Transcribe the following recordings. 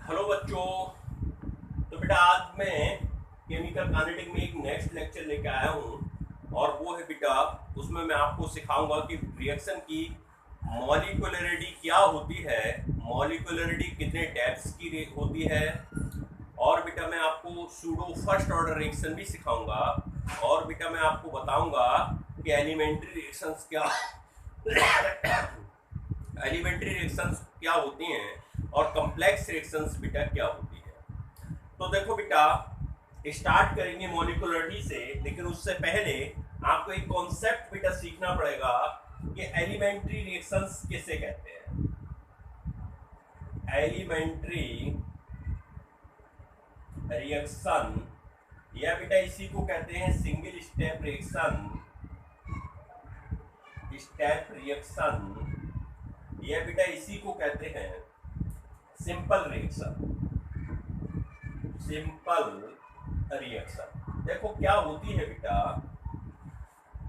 Hello बच्चों। तो बेटा आज मैं केमिकल काइनेटिक में एक नेक्स्ट लेक्चर लेके आया हूँ और वो है बेटा, उसमें मैं आपको सिखाऊंगा कि रिएक्शन की मॉलिक्यूलरिटी क्या होती है, मॉलिक्यूलरिटी कितने टाइप्स की होती है। और बेटा मैं आपको सूडो फर्स्ट ऑर्डर रिएक्शन भी सिखाऊंगा और बेटा मैं आपको बताऊंगा कि एलिमेंट्री रिएक्शंस क्या एलिमेंट्री रिएक्शंस क्या होती हैं और कॉम्प्लेक्स रिएक्शंस बेटा क्या होती है। तो देखो बेटा, स्टार्ट करेंगे मॉलिक्यूलरिटी से, लेकिन उससे पहले आपको एक कॉन्सेप्ट बेटा सीखना पड़ेगा कि एलिमेंट्री रिएक्शंस किसे कहते हैं। एलिमेंट्री रिएक्शन या बेटा इसी को कहते हैं single step reaction, step reaction, या बेटा इसी को कहते हैं सिंपल रिएक्शन, सिंपल रिएक्शन। देखो क्या होती है बेटा,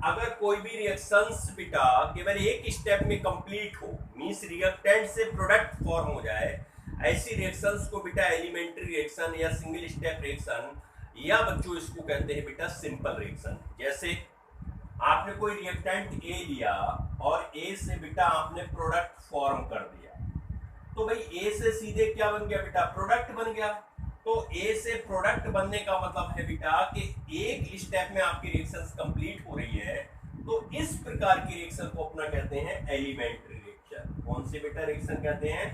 अगर कोई भी रिएक्शंस बेटा केवल एक स्टेप में कंप्लीट हो, मींस रिएक्टेंट से प्रोडक्ट फॉर्म हो जाए, ऐसी रिएक्शंस को बेटा एलिमेंट्री रिएक्शन या सिंगल स्टेप रिएक्शन या बच्चों इसको कहते हैं बेटा सिंपल रिएक्शन। जैसे आपने कोई रिएक्टेंट ए लिया और ए से बेटा आपने प्रोडक्ट फॉर्म कर दिया, तो भाई ए से सीधे क्या बन गया बेटा, प्रोडक्ट बन गया। तो ए से प्रोडक्ट बनने का मतलब है बेटा कि एक स्टेप में आपकी रिएक्शंस कंप्लीट हो रही है। तो इस प्रकार की रिएक्शन को अपना कहते हैं एलिमेंट्री रिएक्शन। कौन सी बेटा रिएक्शन कहते हैं?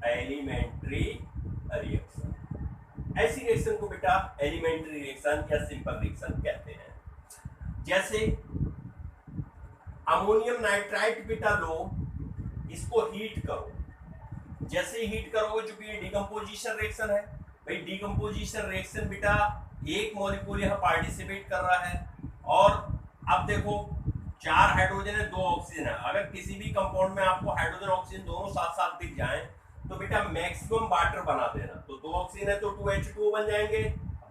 Elementary reaction. ऐसी रिएक्शन को बेटा एलिमेंट्री रिएक्शन या सिंपल रिएक्शन कहते हैं। जैसे अमोनियम नाइट्राइट बेटा लो, इसको हीट करो, जैसे हीट करोगे, चूंकि ये डिकम्पोजिशन रिएक्शन है, भाई डिकम्पोजिशन रिएक्शन बेटा एक मॉलिक्यूल यहाँ पार्टिसिपेट कर रहा है और अब देखो 4 हाइड्रोजन है, 2 ऑक्सीजन है। अगर किसी भी कंपाउंड में आपको हाइड्रोजन ऑक्सीजन दोनों साथ साथ दिख जाएं तो बेटा मैक्सिमम वाटर बना देना। तो 2 ऑक्सीजन है तो 2H2O बन जाएंगे,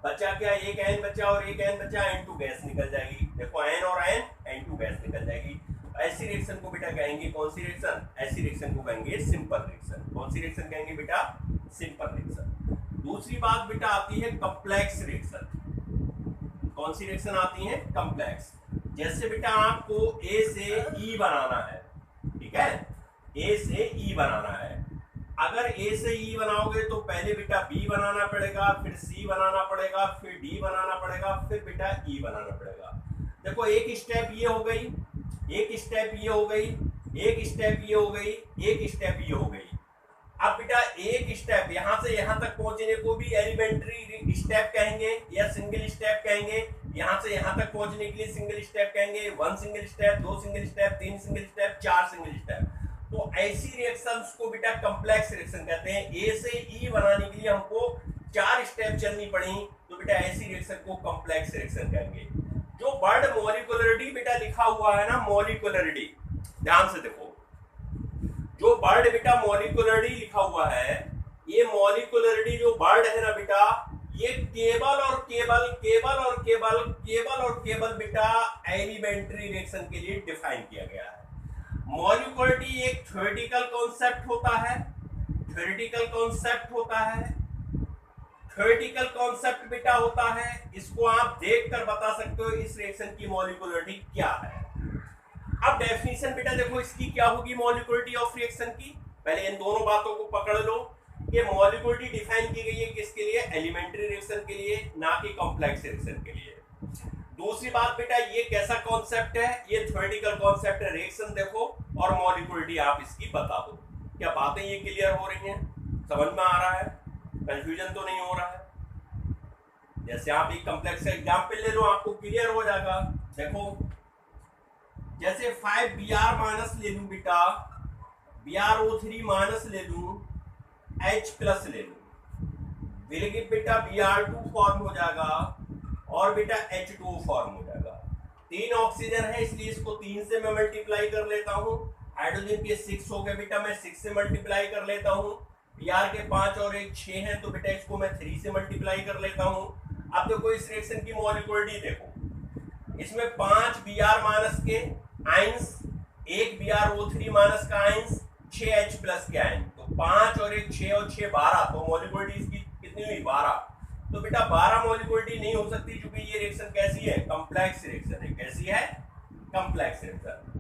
बचा क्या, एक एन बचा और एक एन बचा, N2 गैस निकल जाएगी। देखो एन और एन, N2 गैस निकल जाएगी। ऐसी रिएक्शन को बेटा कहेंगे कौन सी रिएक्शन? ऐसी रिएक्शन को कहेंगे सिंपल रिएक्शन। कौन सी रिएक्शन कहेंगे बेटा? Simple reaction. दूसरी बात बेटा आती है कॉम्प्लेक्स रिएक्शन। कौन सी रिएक्शन आती है? कॉम्प्लेक्स। जैसे बेटा आपको ए से ई बनाना है, ठीक है, ए से ई बनाना है। अगर ए से ई बनाओगे तो पहले बेटा बी बनाना पड़ेगा, फिर सी बनाना पड़ेगा, फिर डी बनाना पड़ेगा, फिर बेटा ई बनाना पड़ेगा। देखो एक स्टेप ये हो गई, एक स्टेप ये हो गई, एक स्टेप ये हो गई, एक स्टेप ये हो गई। अब बेटा एक स्टेप यहां से यहां तक पहुंचने को भी एलिमेंट्री स्टेप कहेंगे या सिंगल स्टेप कहेंगे। यहां से यहां तक पहुंचने के लिए सिंगल स्टेप कहेंगे, 1 single step, 2 single step, 3 single step, 4 single step. तो ऐसी रिएक्शंस को बेटा कॉम्प्लेक्स रिएक्शन कहते हैं। ए से ई बनाने के लिए हमको 4 स्टेप चलनी पड़ी, तो बेटा ऐसी रिएक्शन को कॉम्प्लेक्स रिएक्शन कहेंगे। जो वर्ड मॉलिक्यूलरिटी बेटा लिखा हुआ है ना, मॉलिक्यूलरिटी, ध्यान से देखो, जो वर्ड बेटा मॉलिक्यूलरिटी लिखा हुआ है, ये मॉलिक्यूलरिटी जो वर्ड है ना बेटा, ये केवल और केवल केवल और केवल केवल और केवल बेटा एलिमेंट्री रिएक्शन के लिए डिफाइन किया गया है। मॉलिक्यूलरिटी एक थ्योरेटिकल कॉन्सेप्ट होता है, थ्योरेटिकल कॉन्सेप्ट होता है, थ्योरेटिकल कॉन्सेप्ट बेटा होता है। इसको आप देखकर बता सकते हो इस रिएक्शन की मॉलिक्यूलरिटी क्या है। अब डेफिनेशन बेटा देखो इसकी क्या होगी, मॉलिक्यूलरिटी ऑफ रिएक्शन की। पहले इन दोनों बातों को पकड़ लो कि मॉलिक्यूलरिटी डिफाइन की गई है किसके लिए? एलिमेंट्री रिएक्शन के लिए, ना कि कॉम्प्लेक्स रिएक्शन के लिए। दूसरी बात बेटा, ये कैसा कॉन्सेप्ट है? ये थ्योरेटिकल कॉन्सेप्ट है। रिएक्शन देखो और मॉलिक्यूलरिटी आप इसकी बता दो। क्या बातें ये क्लियर हो रही हैं? समझ में आ रहा है? कंफ्यूजन तो नहीं हो रहा है? जैसे आप एक कॉम्प्लेक्स का एग्जांपल ले लो, आपको क्लियर हो जाएगा। देखो जैसे 5Br माइनस ले लूं बेटा, BrO3 माइनस ले लूं, H प्लस ले लूं, मिलेगी बेटा Br2 फॉर्म हो जाएगा और बेटा H2O फॉर्म हो जाएगा। 3 ऑक्सीजन है इसलिए इसको 3 से मैं मल्टीप्लाई कर लेता हूँ। हाइड्रोजन के 6 हो गए बेटा, मैं 6 से मल्टीप्लाई कर लेता हूँ। Br के 5 और 1 6 हैं, तो बेटा इसको मैं 3 से मल्टीप्लाई कर लेता हूँ। अब देखो इस रिएक्शन की मॉलिक्यूलरिटी देखो, इसमें 5 Br माइनस के आयंस, 1 BrO3 माइनस का आयंस, 6H प्लस के आयन। तो 5 और 1 6 और 6 12, तो मॉलिक्युलरिटी इसकी कितनी हुई 12। तो बेटा 12 मॉलिक्युलरिटी नहीं हो सकती क्योंकि ये रिएक्शन कैसी है, कॉम्प्लेक्स रिएक्शन है। कैसी है, कॉम्प्लेक्स रिएक्शन।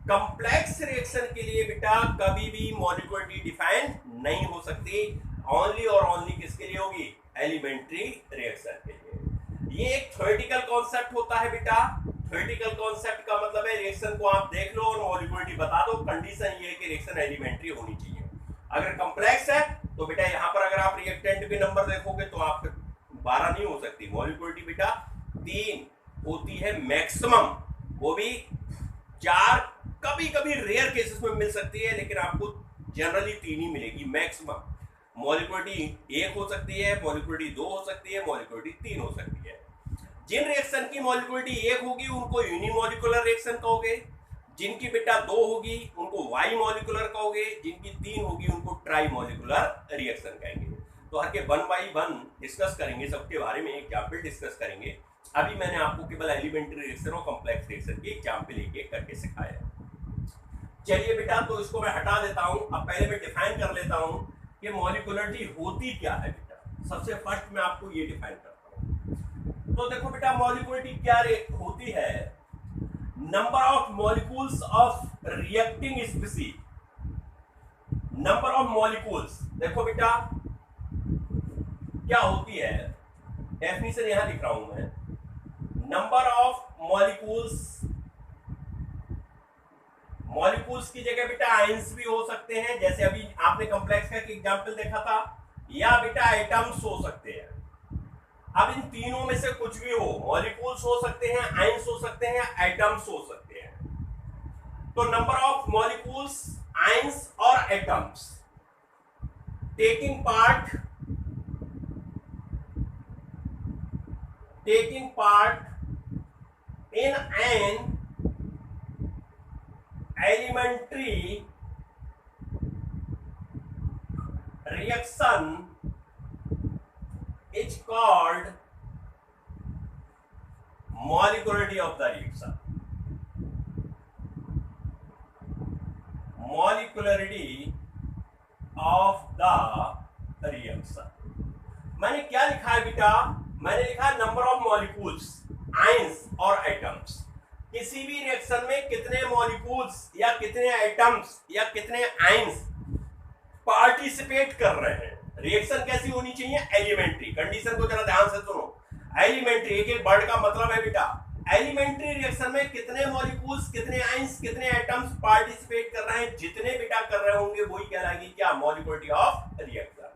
कॉम्प्लेक्स रिएक्शन के लिए बेटा कभी भी मॉलिक्युलरिटी डिफाइन नहीं हो सकती, ओनली और ओनली किसके लिए होगी, एलिमेंट्री रिएक्शन के लिए। ये एक थ्योरेटिकल कॉन्सेप्ट होता है बेटा। थ्योरेटिकल कॉन्सेप्ट का मतलब है रिएक्शन को आप देख लो और मॉलिक्युलरिटी बता दो, कंडीशन ये है कि रिएक्शन एलिमेंट्री होनी चाहिए। अगर कॉम्प्लेक्स है तो बेटा यहाँ पर अगर आप रिएक्टेंट के नंबर देखोगे तो आप 12 नहीं हो सकती, मॉलिक्युलरिटी बेटा 3 होती है मैक्सिमम, वो भी 4 कभी कभी रेयर केसेस में मिल सकती है, लेकिन आपको जनरली 3 ही मिलेगी मैक्सिमम। मॉलिक्युलरिटी 1 हो सकती है, मॉलिक्युलरिटी 2 हो सकती है, मॉलिक्युलरिटी 3 हो सकती है। जिन रिएक्शन की मॉलिक्युलरिटी 1 होगी उनको यूनिमॉलिक्यूलर रिएक्शन कहोगे, जिनकी बेटा 2 होगी उनको वाई मॉलिक्यूलर कहोगे, जिनकी 3 होगी उनको ट्राई मॉलिक्यूलर रिएक्शन कहेंगे। तो हर के 1 बाई 1 डिस्कस करेंगे, सबके बारे में एग्जाम्पल डिस्कस करेंगे। अभी मैंने आपको केवल एलिमेंट्री रिएक्शन और कॉम्प्लेक्स रिएक्शन की एग्जाम्पल एक एक करके सिखाया। चलिए बेटा, तो इसको मैं हटा देता हूं। अब पहले मैं डिफाइन कर लेता हूं कि मॉलिक्युलरिटी होती क्या है बेटा। सबसे फर्स्ट मैं आपको ये डिफाइन करता हूं। तो देखो बेटा, मॉलिक्युलरिटी क्या होती है, number of molecules of reacting species. Number of molecules, देखो बेटा क्या होती है, डेफिनेशन यहां लिख रहा हूं मैं। नंबर ऑफ मॉलिक्यूल्स, मॉलिक्यूल्स की जगह बेटा आयंस भी हो सकते हैं, जैसे अभी आपने कॉम्प्लेक्स का एग्जांपल देखा था, या बेटा एटम्स हो सकते हैं। अब इन तीनों में से कुछ भी हो, मॉलिक्यूल्स हो सकते हैं, आयंस हो सकते हैं, एटम्स हो सकते हैं। तो नंबर ऑफ मॉलिक्यूल्स, आयंस और atoms taking part in an elementary reaction is called molecularity of the reaction. Molecularity of the reaction. मैंने क्या लिखा है बेटा, मैंने लिखा नंबर ऑफ मॉलिक्यूल्स, आयंस और एटम्स। किसी भी रिएक्शन में कितने मॉलिक्यूल्स या कितने एटम्स या कितने आयंस पार्टिसिपेट कर रहे हैं। रिएक्शन कैसी होनी चाहिए, एलिमेंट्री। कंडीशन को जरा ध्यान से सुनो, एलिमेंट्री एक एक वर्ड का मतलब है बेटा, एलिमेंट्री रिएक्शन में कितने मॉलिक्यूल्स, कितने आयंस, कितने एटम्स पार्टिसिपेट कर रहे हैं, जितने बेटा कर रहे होंगे वही कहलाएगी क्या, मॉलिक्युलरिटी ऑफ रिएक्शन।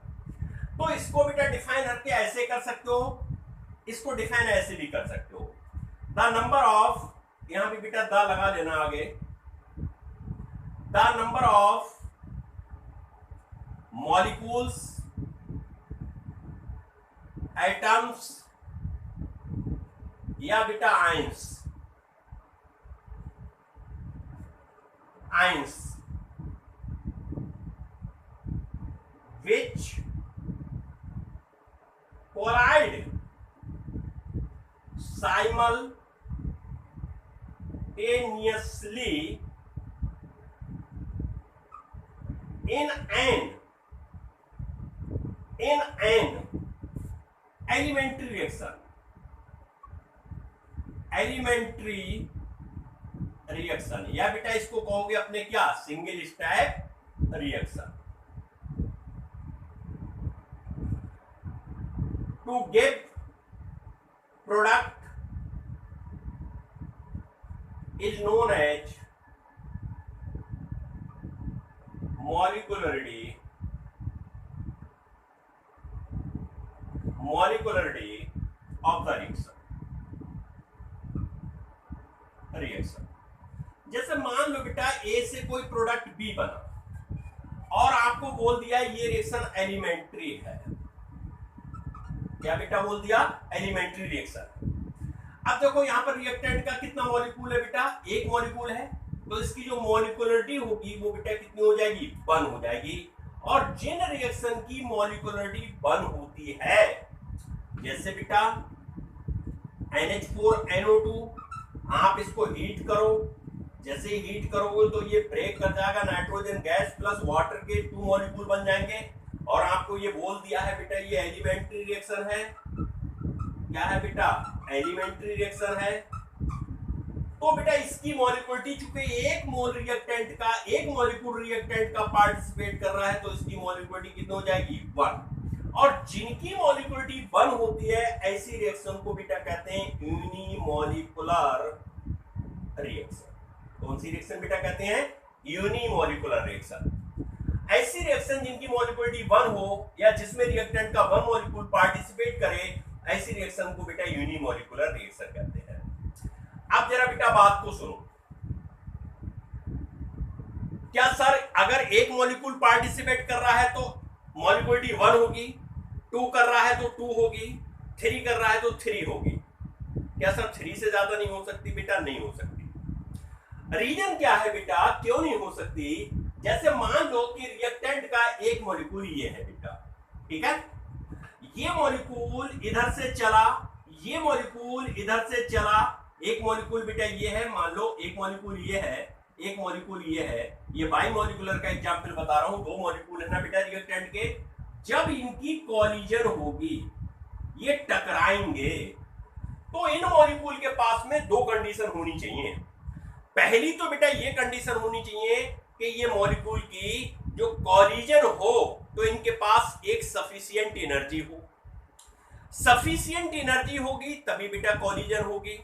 तो इसको बेटा डिफाइन करके ऐसे कर सकते हो, इसको डिफाइन ऐसे भी कर सकते हो। द नंबर ऑफ, यहां भी बेटा द लगा लेना आगे, the number of molecules, atoms या बेटा ions, which collide simultaneously in an elementary reaction, या बेटा इसको कहोगे अपने क्या, single step reaction. To give product is known as molecularity of the reaction। जैसे मान लो बेटा ए से कोई प्रोडक्ट बी बना और आपको बोल दिया ये रिएक्शन एलिमेंट्री है, क्या बेटा बोल दिया, एलिमेंट्री रिएक्शन। अब देखो यहां पर रिएक्टेंट का कितना मॉलिक्यूल है बेटा, एक मॉलिक्यूल है, तो इसकी जो मॉलिक्युलरिटी होगी वो बेटा कितनी हो जाएगी, 1 हो जाएगी। और जिन रिएक्शन की मॉलिक्युलरिटी 1 होती है, जैसे बेटा NH4NO2, आप इसको हीट करो जैसे ही हीट करोगे तो ये ब्रेक कर जाएगा, नाइट्रोजन गैस प्लस वाटर के 2 मॉलिक्यूल बन जाएंगे। और आपको ये बोल दिया है बेटा ये एलिमेंट्री रिएक्शन है। क्या है बेटा? एलिमेंट्री रिएक्शन है। तो बेटा इसकी मॉलिक्यूलिटी चूंकि एक मॉलिक्यूल रिएक्टेंट का पार्टिसिपेट कर रहा है तो इसकी मॉलिक्यूलिटी कितनी हो जाएगी? 1। और जिनकी मॉलिक्यूलिटी 1 होती है ऐसी रिएक्शन को बेटा कहते हैं यूनिमॉलिक्यूलर रिएक्शन। कौन सी रिएक्शन बेटा कहते हैं? Unimolecular reaction. ऐसी रिएक्शन जिनकी मॉलिक्यूलिटी 1 हो या जिसमें रिएक्टेंट का 1 मॉलिक्यूल पार्टिसिपेट करे, ऐसी रिएक्शन को बेटा यूनिमॉलिक्यूलर रिएक्शन कहते हैं। अब जरा बेटा बात को सुनो। क्या सर अगर एक मॉलिक्यूल पार्टिसिपेट कर रहा है तो मॉलिक्यूलिटी 1 होगी, 2 कर रहा है तो 2 होगी, 3 कर रहा है तो 3 होगी? क्या सर 3 से ज्यादा नहीं हो सकती? बेटा नहीं हो सकती। रीजन क्या है बेटा क्यों नहीं हो सकती? जैसे मान लो कि रिएक्टेंट का एक मॉलिक्यूल ये है बेटा, ठीक है, ये मॉलिक्यूल इधर से चला, ये मॉलिक्यूल इधर से चला, एक मॉलिक्यूल बेटा ये है, मान लो एक मॉलिक्यूल ये है, एक मॉलिक्यूल ये है, ये बाई मॉलिक्यूलर का एग्जांपल बता रहा हूं, 2 मॉलिक्यूल है ना बेटा रिएक्टेंट के। जब इनकी कॉलिजन होगी, ये टकराएंगे, तो इन मॉलिक्यूल के पास में 2 कंडीशन होनी चाहिए। पहली तो बेटा ये कंडीशन होनी चाहिए कि ये मॉलिक्यूल की जो कॉलिजन हो तो इनके पास एक सफिशिएंट एनर्जी हो। सफिशिएंट एनर्जी होगी तभी बेटा कॉलिजन होगी।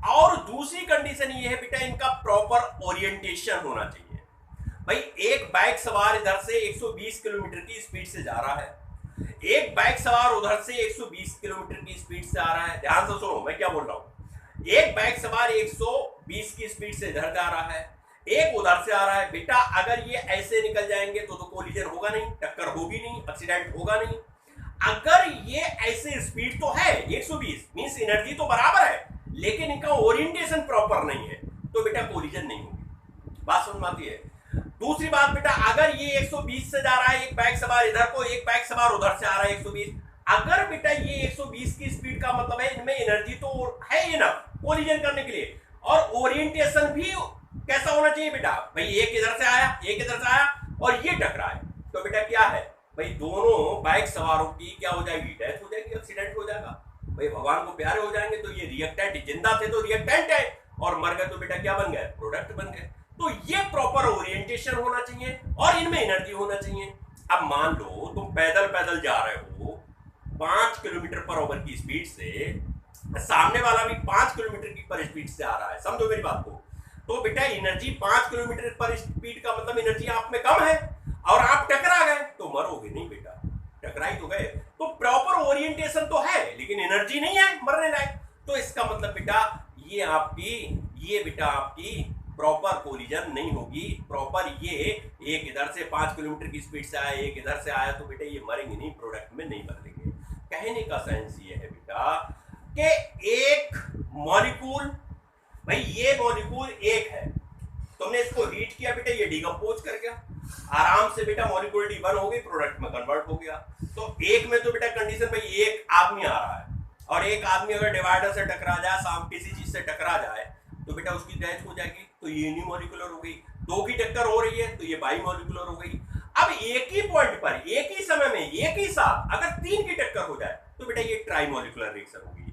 और दूसरी कंडीशन ये है बेटा इनका प्रॉपर ओरिएंटेशन होना चाहिए। भाई एक बाइक सवार इधर से 120 किलोमीटर की स्पीड से जा रहा है, एक बाइक सवार उधर से 120 किलोमीटर की स्पीड से आ रहा है। ध्यान से सुनो मैं क्या बोल रहा हूं। एक बाइक सवार 120 की स्पीड से इधर जा रहा है, एक उधर से आ रहा है। बेटा अगर ये ऐसे निकल जाएंगे तो कोलिजन होगा नहीं, टक्कर होगी नहीं, एक्सीडेंट होगा नहीं। अगर ये ऐसे स्पीड तो है 120 मींस एनर्जी तो बराबर है, लेकिन इनका ओरिएंटेशन प्रॉपर नहीं है तो बेटा कोलिजन नहीं होगी। बात समझ में आती है? दूसरी बात बेटा अगर ये 120 से जा रहा है, एक बाइक सवार इधर को, एक बाइक सवार उधर से आ रहा है 120, अगर बेटा ये 120 की स्पीड का मतलब है इनमें एनर्जी तो है ही ना कोलिजन करने के लिए, और ओरिएंटेशन भी कैसा होना चाहिए बेटा? भाई एक इधर से आया, एक इधर से आया और ये टकराए, तो बेटा क्या है भाई दोनों बाइक सवारों की क्या हो जाएगी? डेथ हो जाएगी, एक्सीडेंट हो जाएगा। भाई भगवान को प्यारे हो जाएंगे तो ये रिएक्टेंट जिंदा थे तो रिएक्टेंट है, और मर गए तो बेटा क्या बन गए? प्रोडक्ट बन गए। तो ये प्रॉपर ओरिएंटेशन होना चाहिए और इनमें एनर्जी होना चाहिए। अब मान लो तुम पैदल पैदल जा रहे हो 5 किलोमीटर पर आवर की स्पीड से, सामने वाला भी 5 किलोमीटर की पर स्पीड से आ रहा है, समझो मेरी बात को। तो बेटा एनर्जी 5 किलोमीटर पर स्पीड का मतलब एनर्जी आप में कम है और आप टकरा गए तो मरोगे नहीं बेटा, टकराई तो गए। तो प्रॉपर ओरिएंटेशन तो है लेकिन एनर्जी नहीं है मरने लायक, तो इसका मतलब बेटा ये बेटा आपकी प्रॉपर कोलिजन नहीं होगी। प्रॉपर ये एक इधर से 5 किलोमीटर की स्पीड से आया, एक इधर से आया, तो बेटा ये मरेंगे नहीं, प्रोडक्ट में नहीं बदलेंगे। कहने का सेंस ये है बेटा कि एक मॉलिक्यूल, भाई ये मॉलिक्यूल एक है, तुमने इसको हीट किया बेटा, ये डिकम्पोज कर गया आराम से बेटा, मॉलिक्यूलिटी 1 हो गई, प्रोडक्ट में कन्वर्ट हो गया। तो एक में तो बेटा कंडीशन भाई एक आदमी आ रहा है और एक आदमी अगर डिवाइडर से टकरा जाए, साम किसी चीज से टकरा जाए तो बेटा उसकी डेथ हो जाएगी, तो ये यूनिमॉलिक्यूलर हो गई। 2 की टक्कर हो रही है तो ये बाई मॉलिक्यूलर हो गई। अब एक ही पॉइंट पर एक ही समय में एक ही साथ अगर 3 की टक्कर हो जाए तो बेटा ये ट्राई मॉलिक्यूलर रिएक्शन होगी।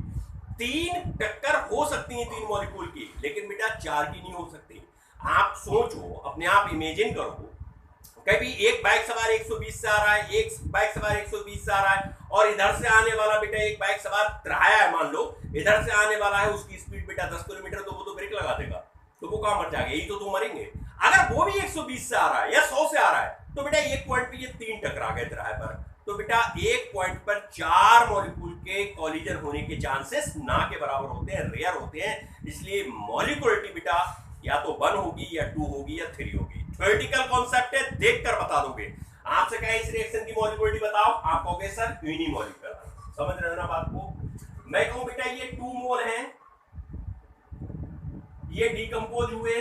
3 टक्कर हो सकती है 3 मॉलिक्यूल की, लेकिन बेटा 4 की नहीं हो सकती। आप सोचो, अपने आप इमेजिन करो, कभी एक बाइक सवार 120 से आ रहा है, एक बाइक सवार 120 से आ रहा है, और इधर से आने वाला बेटा एक बाइक सवार त्राया है, मान लो इधर से आने वाला है, उसकी स्पीड बेटा 10 किलोमीटर, तो वो तो ब्रेक लगा देगा, तो वो कहां मर जाएगा? यही तो मरेंगे। अगर वो भी 120 से आ रहा है या 100 से आ रहा है तो बेटा एक पॉइंट पे ये 3 टकरा गए त्राय पर, तो बेटा एक पॉइंट पर 4 मॉलिक्यूल के कॉलिजन होने के चांसेस ना के बराबर होते हैं, रेयर होते हैं। इसलिए मॉलिक्यूलिटी बेटा या तो 1 होगी या 2 होगी या 3 होगी। थ्योरेटिकल कॉन्सेप्ट है, देखकर बता दोगे। आपसे कहे इस रिएक्शन की मॉलिक्यूलिटी बताओ, आप कहोगे सर यूनिमॉलिक्यूलर। समझ रहे हो ना बात को? मैं कहूं बेटा ये 2 मोल हैं, ये डिकम्पोज हुए।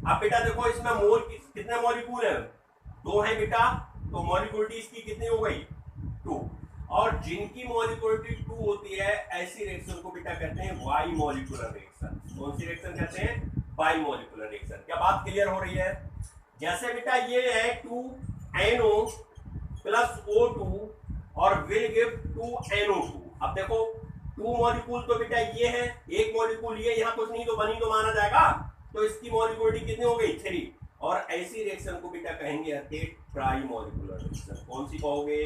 अब बेटा देखो इसमें मोल कितने मॉलिक्यूल है? 2 है बेटा, तो मॉलिक्यूलिटी इसकी कितनी हो गई? 2। और जिनकी मॉलिक्यूलिटी 2 होती है ऐसी रिएक्शन को बेटा कहते हैं बाई मॉलिक्यूलर रिएक्शन। कौन सी रिएक्शन कहते हैं? बाइमोलिकुलर रिएक्शन। क्या बात क्लियर हो रही है? जैसे बेटा ये है 2NO प्लस O2 और विल गिव 2NO2। अब देखो 2 मॉलिक्यूल तो बेटा ये है, एक मॉलिक्यूल ये, यहाँ कुछ नहीं तो बनी तो माना जाएगा, तो इसकी मॉलिक्यूलिटी कितनी हो गई? 3। और ऐसी रिएक्शन को बेटा कहेंगे ट्राइमोलिकुलर रिएक्शन। कौन सी कहोगे?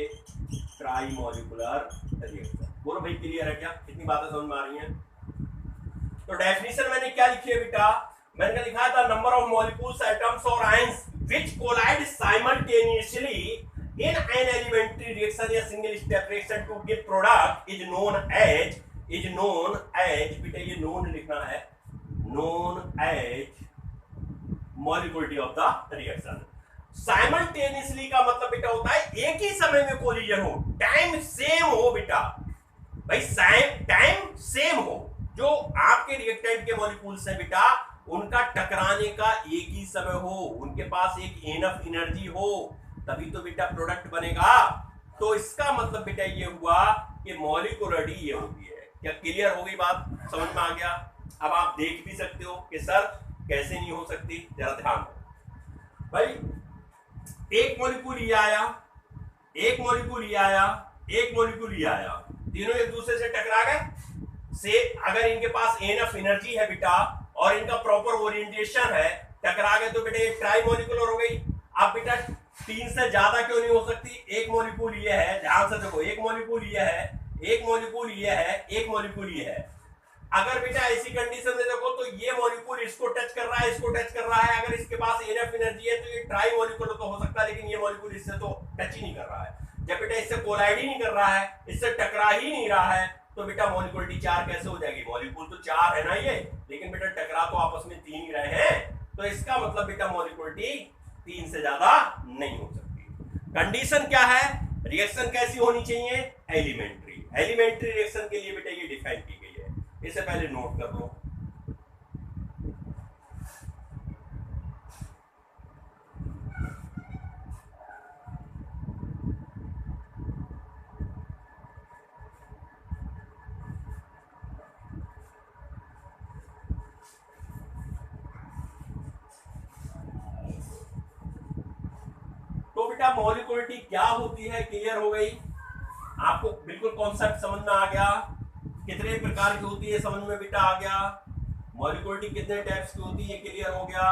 ट्राइमोलिकुलर रिएक्शन। बोलो भाई क्लियर है क्या? कितनी बातें समझ में आ रही हैं? तो डेफिनेशन मैंने क्या लिखी है बेटा? मैंने लिखा था नंबर ऑफ मॉलिक्यूल्स, एटम्स और ions which collide simultaneously in an elementary reaction या single step reaction to give product is known as बेटा ये known लिखना है, known as molecularity of the reaction। Simultaneously का मतलब बेटा होता है एक ही समय में कोलिजन हो, टाइम सेम हो बेटा भाई, टाइम सेम हो। जो आपके रिएक्टेंट के मॉलिक्यूल्स हैं बेटा, उनका टकराने का एक ही समय हो, उनके पास एक इनफ एनर्जी हो, तभी तो बेटा प्रोडक्ट बनेगा। तो इसका मतलब बेटा ये हुआ कि मॉलिक्यूलरिटी ये होती है। क्या क्लियर हो गई बात? समझ में आ गया? अब आप देख भी सकते हो कि सर कैसे नहीं हो सकती, जरा ध्यान दो भाई। एक मॉलिक्यूल ये आया, एक मॉलिक्यूल ये आया, एक मॉलिक्यूल ये आया, तीनों एक दूसरे से टकरा गए से। अगर इनके पास एनफ एनर्जी है बेटा और इनका प्रॉपर ओरिएंटेशन है, टकरा गए तो बेटा ये ट्राइमोलिकुलर हो गई। अब बेटा 3 से ज्यादा क्यों नहीं हो सकती? एक मॉलिक्यूल ये है, ध्यान से देखो, एक मॉलिक्यूल ये है, एक मॉलिक्यूल ये है, एक मॉलिक्यूल ये है। अगर बेटा ऐसी कंडीशन में देखो तो ये मॉलिक्यूल इसको टच कर रहा है, इसको टच कर रहा है, अगर इसके पास एनफ एनर्जी है तो ये ट्राई मॉलिक्यूल तो हो सकता है, लेकिन ये मॉलिक्यूल इससे तो टच ही नहीं कर रहा है। जब बेटा इससे कोलाइड ही नहीं कर रहा है, इससे टकरा ही नहीं रहा है, तो बेटा मॉलिक्यूलिटी 4 कैसे हो जाएगी? मॉलिक्यूल तो 4 है ना ये, लेकिन बेटा टकरा तो आपस में 3 ही रहे हैं, तो इसका मतलब बेटा मॉलिक्यूलिटी 3 से ज्यादा नहीं हो सकती। कंडीशन क्या है? रिएक्शन कैसी होनी चाहिए? एलिमेंट्री। एलिमेंट्री रिएक्शन के लिए बेटा ये डिफाइन की गई है, इसे पहले नोट कर लो। तो बेटा मॉलिक्यूलिटी क्या होती है क्लियर हो गई? आपको बिल्कुल कॉन्सेप्ट समझ में आ गया? कितने प्रकार की होती है समझ में बेटा आ गया? मॉलिक्यूलिटी कितने टाइप्स की होती है क्लियर हो गया?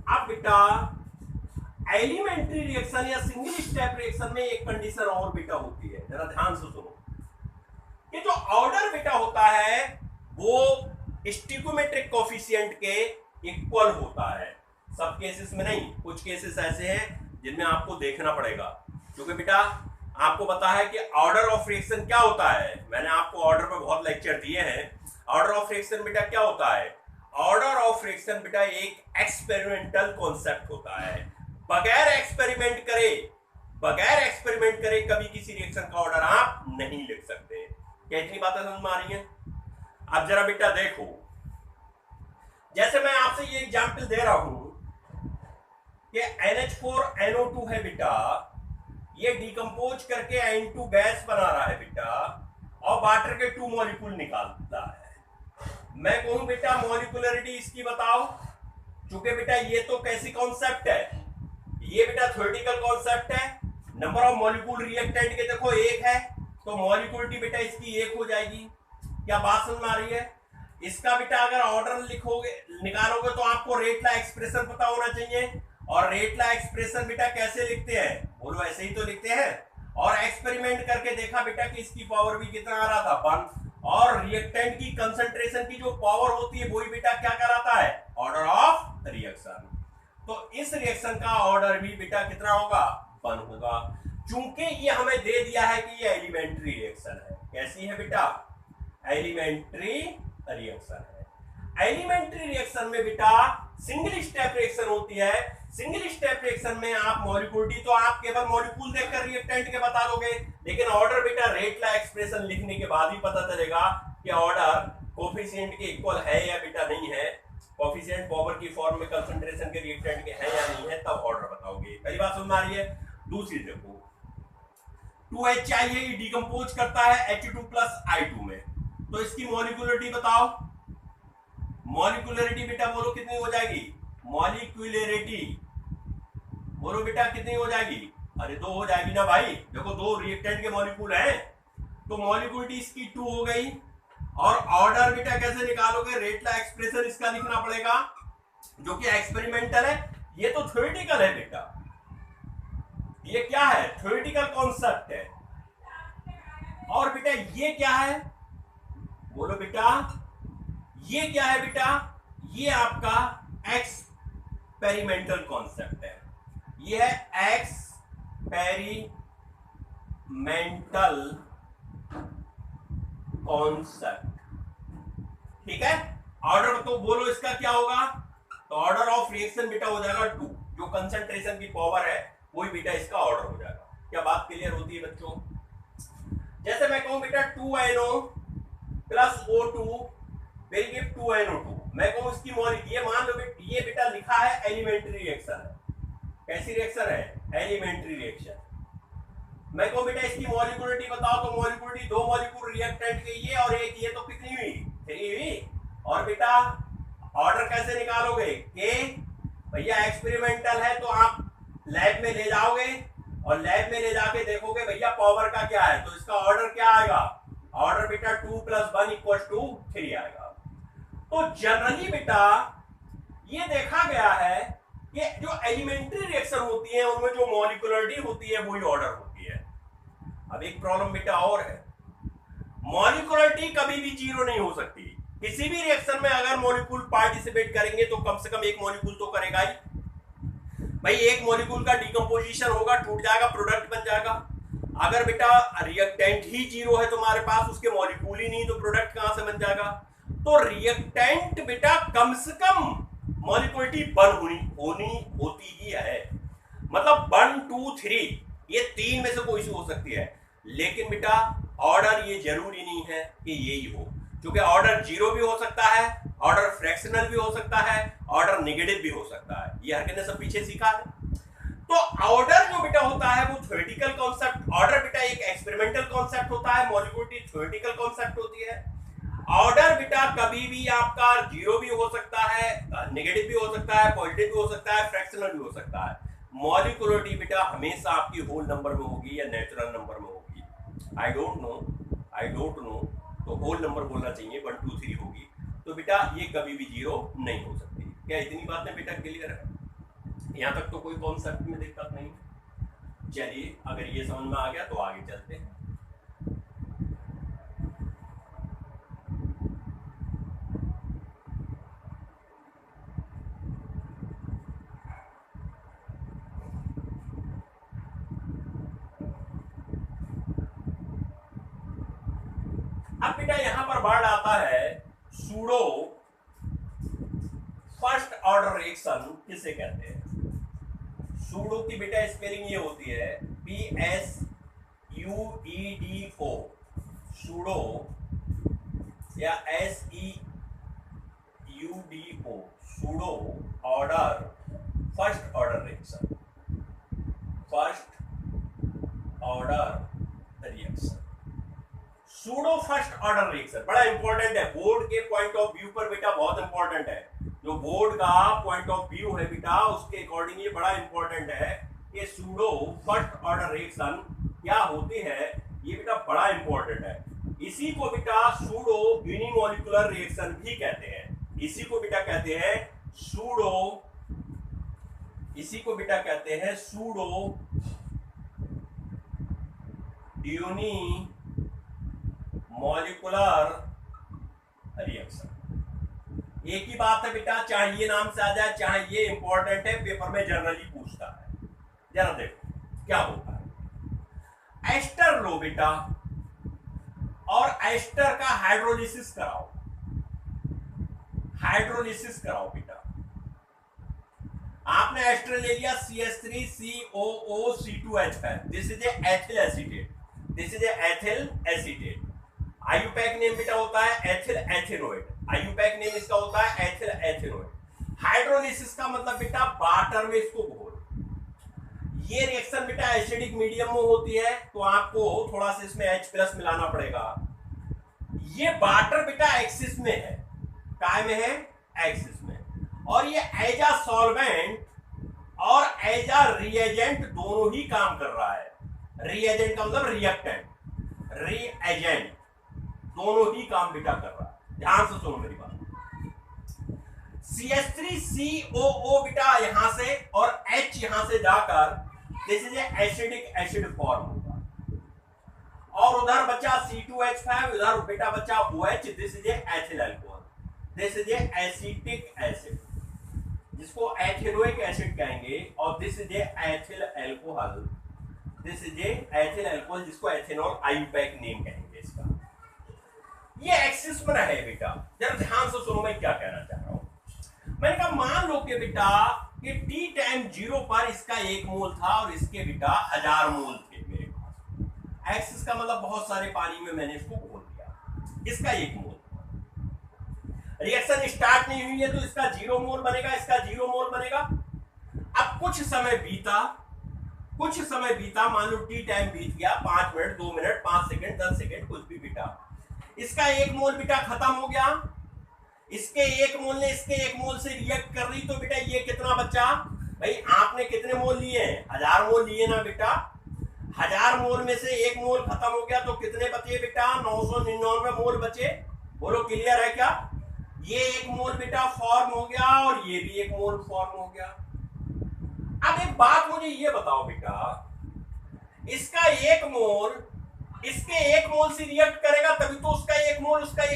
अब बेटा एलिमेंट्री रिएक्शन या सिंगल स्टेप रिएक्शन में एक कंडीशन और बेटा होती है, जरा ध्यान से सुनो। कि जो ऑर्डर बेटा होता है वो स्टिकोमेट्रिक कोफिशिएंट के इक्वल होता है। सब केसेस में नहीं, कुछ केसेस ऐसे हैं जिनमें आपको देखना पड़ेगा, क्योंकि बेटा आपको पता है कि ऑर्डर ऑफ रिएक्शन क्या होता है। मैंने आपको ऑर्डर पे बहुत लेक्चर दिए हैं। ऑर्डर ऑफ रिएक्शन बेटा क्या होता है? ऑर्डर ऑफ रिएक्शन बेटा एक एक्सपेरिमेंटल कॉन्सेप्ट होता है। बगैर एक्सपेरिमेंट करे कभी किसी रिएक्शन का ऑर्डर आप नहीं लिख सकते। क्या इतनी बातें समझ में आ रही हैं? अब जरा बेटा देखो, जैसे मैं आपसे ये एग्जांपल दे रहा हूं कि NH4NO2 है बेटा, ये डिकम्पोज करके N2 गैस बना रहा है बेटा, और वाटर के 2 मॉलिक्यूल निकालता है। मैं कहूं बेटा मॉलिक्यूलरिटी इसकी बताओ, क्योंकि बेटा ये तो कैसी कॉन्सेप्ट है? ये बेटा थ्योरेटिकल कॉन्सेप्ट है। नंबर ऑफ मॉलिक्यूल रिएक्टेंट के देखो 1 है, तो मॉलिक्यूलिटी बेटा इसकी 1 हो जाएगी। क्या बात समझ में आ रही है? इसका बेटा अगर ऑर्डर लिखोगे निकालोगे तो आपको रेट ला एक्सप्रेशन पता होना चाहिए, और रेट ला एक्सप्रेशन बेटा कैसे लिखते हैं? बोलो ऐसे ही तो लिखते हैं। और एक्सपेरिमेंट करके देखा बेटा कि इसकी पावर भी कितना आ रहा था? 1। और रिएक्टेंट की कंसंट्रेशन की जो पावर होती है वही बेटा क्या कहलाता है? Order of reaction. तो इस रिएक्शन का ऑर्डर भी बेटा कितना होगा? 1 होगा। चूंकि ये हमें दे दिया है कि ये एलिमेंट्री रिएक्शन है। कैसी है बेटा? एलिमेंट्री रिएक्शन है। एलिमेंट्री रिएक्शन में बेटा सिंगल स्टेप रिएक्शन होती है। सिंगल स्टेप रिएक्शन में आप मॉलिक्यूलिटी तो आप केवल मॉलिक्यूल देखकर रिएक्टेंट के बता दोगे, लेकिन ऑर्डर बेटा रेट ला एक्सप्रेशन लिखने के बाद ही पता चलेगा कि ऑर्डर कोफिशिएंट के इक्वल है या बेटा नहीं है। कोफिशिएंट पावर की फॉर्म में कंसंट्रेशन के रिएक्टेंट के है या नहीं है, तब ऑर्डर बताओगे। पहली बात समझ में आ रही है? दूसरी देखो, 2H है, ये डिकम्पोज करता है H2 प्लस I2 में, तो इसकी मॉलिक्यूलरिटी बताओ। मॉलिक्यूलरिटी बेटा बोलो कितनी हो जाएगी, मॉलिक्यूलरिटी बोलो बेटा कितनी हो जाएगी, अरे 2 हो जाएगी ना भाई, देखो 2 रिएक्टेंट के मॉलिक्यूल हैं तो मॉलिक्यूलरिटी इसकी 2 हो गई। और ऑर्डर बेटा कैसे निकालोगे, रेटला एक्सप्रेशन इसका लिखना पड़ेगा जो कि एक्सपेरिमेंटल है, ये तो थ्योरेटिकल है बेटा, ये क्या है थ्योरेटिकल कॉन्सेप्ट है। और बेटा ये क्या है बोलो बेटा, ये क्या है बेटा, ये आपका एक्सपेरिमेंटल कॉन्सेप्ट है, ये है एक्सपेरिमेंटल कॉन्सेप्ट, ठीक है। ऑर्डर तो बोलो इसका क्या होगा, तो ऑर्डर ऑफ रिएक्शन बेटा हो जाएगा 2, जो कंसंट्रेशन की पावर है वही बेटा इसका ऑर्डर हो जाएगा। क्या बात क्लियर होती है बच्चों? जैसे मैं कहूं बेटा 2NO plus O2 will give 2NO2, मैं कहूं इसकी मॉलिक्यूल, ये मान लो ये बेटा लिखा है एलिमेंट्री रिएक्शन है, कैसी रिएक्शन है, एलिमेंट्री रिएक्शन। मैं कहूं बेटा इसकी मॉलिक्यूलरिटी बताओ, तो मॉलिक्यूलरिटी 2 मॉलिक्यूल रिएक्टेंट के ये और एक ये, तो कितनी हुई 3 हुई। और बेटा ऑर्डर कैसे निकालोगे, के भैया एक्सपेरिमेंटल है तो आप लैब में ले जाओगे और लैब में ले जाके देखोगे भैया पावर का क्या है, तो इसका ऑर्डर क्या आएगा, ऑर्डर बेटा 2 + 1 = 3 आएगा। तो जनरली बेटा ये देखा गया है कि जो एलिमेंट्री रिएक्शन होती है उनमें जो मॉलिक्यूलरिटी होती है वही ऑर्डर होती है। अब एक प्रॉब्लम बेटा और है, मॉलिक्यूलरिटी कभी भी 0 नहीं हो सकती। किसी भी रिएक्शन में अगर मॉलिक्यूल पार्टिसिपेट करेंगे तो कम से कम एक मॉलिक्यूल तो करेगा ही भाई, एक मॉलिक्यूल का डिकम्पोजिशन होगा, टूट जाएगा, प्रोडक्ट बन जाएगा। अगर बेटा रिएक्टेंट ही 0 है तुम्हारे पास, उसके मॉलिक्यूल ही नहीं, तो प्रोडक्ट कहां से बन जाएगा। तो रिएक्टेंट बेटा कम से कम मॉलिक्यूलरिटी 1 होती ही है, मतलब 1 2 3 ये 3 में से कोई सी हो सकती है। लेकिन बेटा ऑर्डर ये जरूरी नहीं है कि यही हो, क्योंकि ऑर्डर 0 भी हो सकता है, ऑर्डर फ्रैक्शनल भी हो सकता है, ऑर्डर नेगेटिव भी हो सकता है, ये हर किसी ने सब पीछे सीखा है। तो ऑर्डर जो बेटा होता है वो थ्योरेटिकल कॉन्सेप्ट, ऑर्डर बेटा एक एक्सपेरिमेंटल कॉन्सेप्ट होता है, मॉलिक्यूलरिटी थ्योरेटिकल कॉन्सेप्ट होती है। ऑर्डर बेटा कभी भी आपका 0 भी हो सकता है, नेगेटिव भी हो सकता है, पॉजिटिव भी हो सकता है, फ्रैक्शनल भी हो सकता है। मॉलिक्यूलरिटी बेटा हमेशा आपकी होल नंबर में होगी या नेचुरल नंबर में होगी, आई डोंट नो, तो होल नंबर बोलना चाहिए, 1 2 3 होगी, तो बेटा ये कभी भी 0 नहीं हो सकती। क्या इतनी बातें बेटा क्लियर है? यहां तक तो कोई कॉन्सेप्ट में दिक्कत नहीं। चलिए अगर ये समझ में आ गया तो आगे चलते हैं। अब बेटा यहां पर वर्ड आता है सूडो फर्स्ट ऑर्डर रिएक्शन किसे कहते हैं। सूडो की बेटा स्पेलिंग ये होती है PSUEDO, सूडो या SEUDO, pseudo order first order reaction, first order reaction. Pseudo first order reaction बड़ा इंपॉर्टेंट है, बोर्ड के पॉइंट ऑफ व्यू पर बेटा बहुत इंपॉर्टेंट है। जो बोर्ड का पॉइंट ऑफ व्यू है बेटा उसके अकॉर्डिंग ये बड़ा इंपॉर्टेंट है कि सूडो फर्स्ट ऑर्डर रिएक्शन क्या होती है, ये बेटा बड़ा इंपॉर्टेंट है। इसी को बेटा सूडो यूनिमोलिकुलर रिएक्शन भी कहते हैं, इसी को बेटा कहते हैं सूडो, इसी को बेटा कहते हैं सूडो यूनिमोलिकुलर रिएक्शन। एक ही बात है बेटा, चाहे ये नाम से आ जाए चाहे ये इंपॉर्टेंट है, पेपर में जनरली पूछता है। जरा देखो क्या होता है, एस्टर लो बेटा और एस्टर का हाइड्रोलिसिस कराओ, हाइड्रोलिसिस कराओ बेटा। आपने एस्टर ले लिया CH3COOC2H5, this is ethyl acetate, this is ethyl acetate. IUPAC name बेटा होता है एथिल एथेनोएट, आयुपैक नेम इसका होता है एथिल एथेनोएट। हाइड्रोलिसिस का मतलब बेटा वाटर में इसको घोल। ये रिएक्शन बेटा एसिडिक मीडियम में होती है तो आपको थोड़ा सा इसमें H+ मिलाना पड़ेगा। ये वाटर बेटा एक्सिस में है, काय में है, एक्सिस में, और ये एज अ सॉल्वेंट और एज अ रिएजेंट दोनों ही काम कर रहा है। रिएजेंट का मतलब रिएक्टेंट, रिएजेंट दोनों ही काम बेटा कर रहा है। ध्यान से सुनो मेरी बात। CH3COO बेटा यहां से और H यहां से जाकर this is acidic acid form होगा, और उधर बचा C2H5, उधर बेटा बचा OH, this is ethyl alcohol, this is acetic acid जिसको एथिलोइक एसिड कहेंगे, और this is ethyl alcohol, this is ethyl alcohol जिसको एथेनॉल आइयूपैक नेम कहेंगे इसका। ये एक्सिस में रहे बेटा, जरा ध्यान से सुनो मैं क्या कहना चाह रहा हूं। मैंने कहा मान लो कि बेटा कि T टाइम 0 पर इसका 1 मोल था और इसके बेटा 1000 मोल थे मेरे पास। एक्सिस का मतलब बहुत सारे पानी में मैंने इसको घोल दिया, इसका 1 मोल। रिएक्शन स्टार्ट नहीं हुई है तो इसका 0 मोल बनेगा, इसका 0 मोल बनेगा। अब कुछ समय बीता, मान लो T टाइम बीत गया, 5 मिनट, 2 मिनट, 5 सेकंड, 10 सेकंड, कुछ भी बेटा। इसका 1 मोल बेटा खत्म हो गया, इसके 1 मोल ने इसके 1 मोल से रिएक्ट कर रही, तो बेटा ये कितना बचा भाई? आपने कितने मोल लिए हैं? 1000 मोल लिए ना बेटा। 1000 मोल में से 1 मोल खत्म हो गया तो कितने बचे बेटा? 999 मोल बचे। बोलो क्लियर है क्या? ये 1 मोल बेटा फॉर्म हो गया और ये भी 1 मोल फॉर्म हो गया। अब एक बात मुझे ये बताओ बेटा, इसका 1 मोल इसके 1 मोल से रिएक्ट करेगा तभी तो उसका 1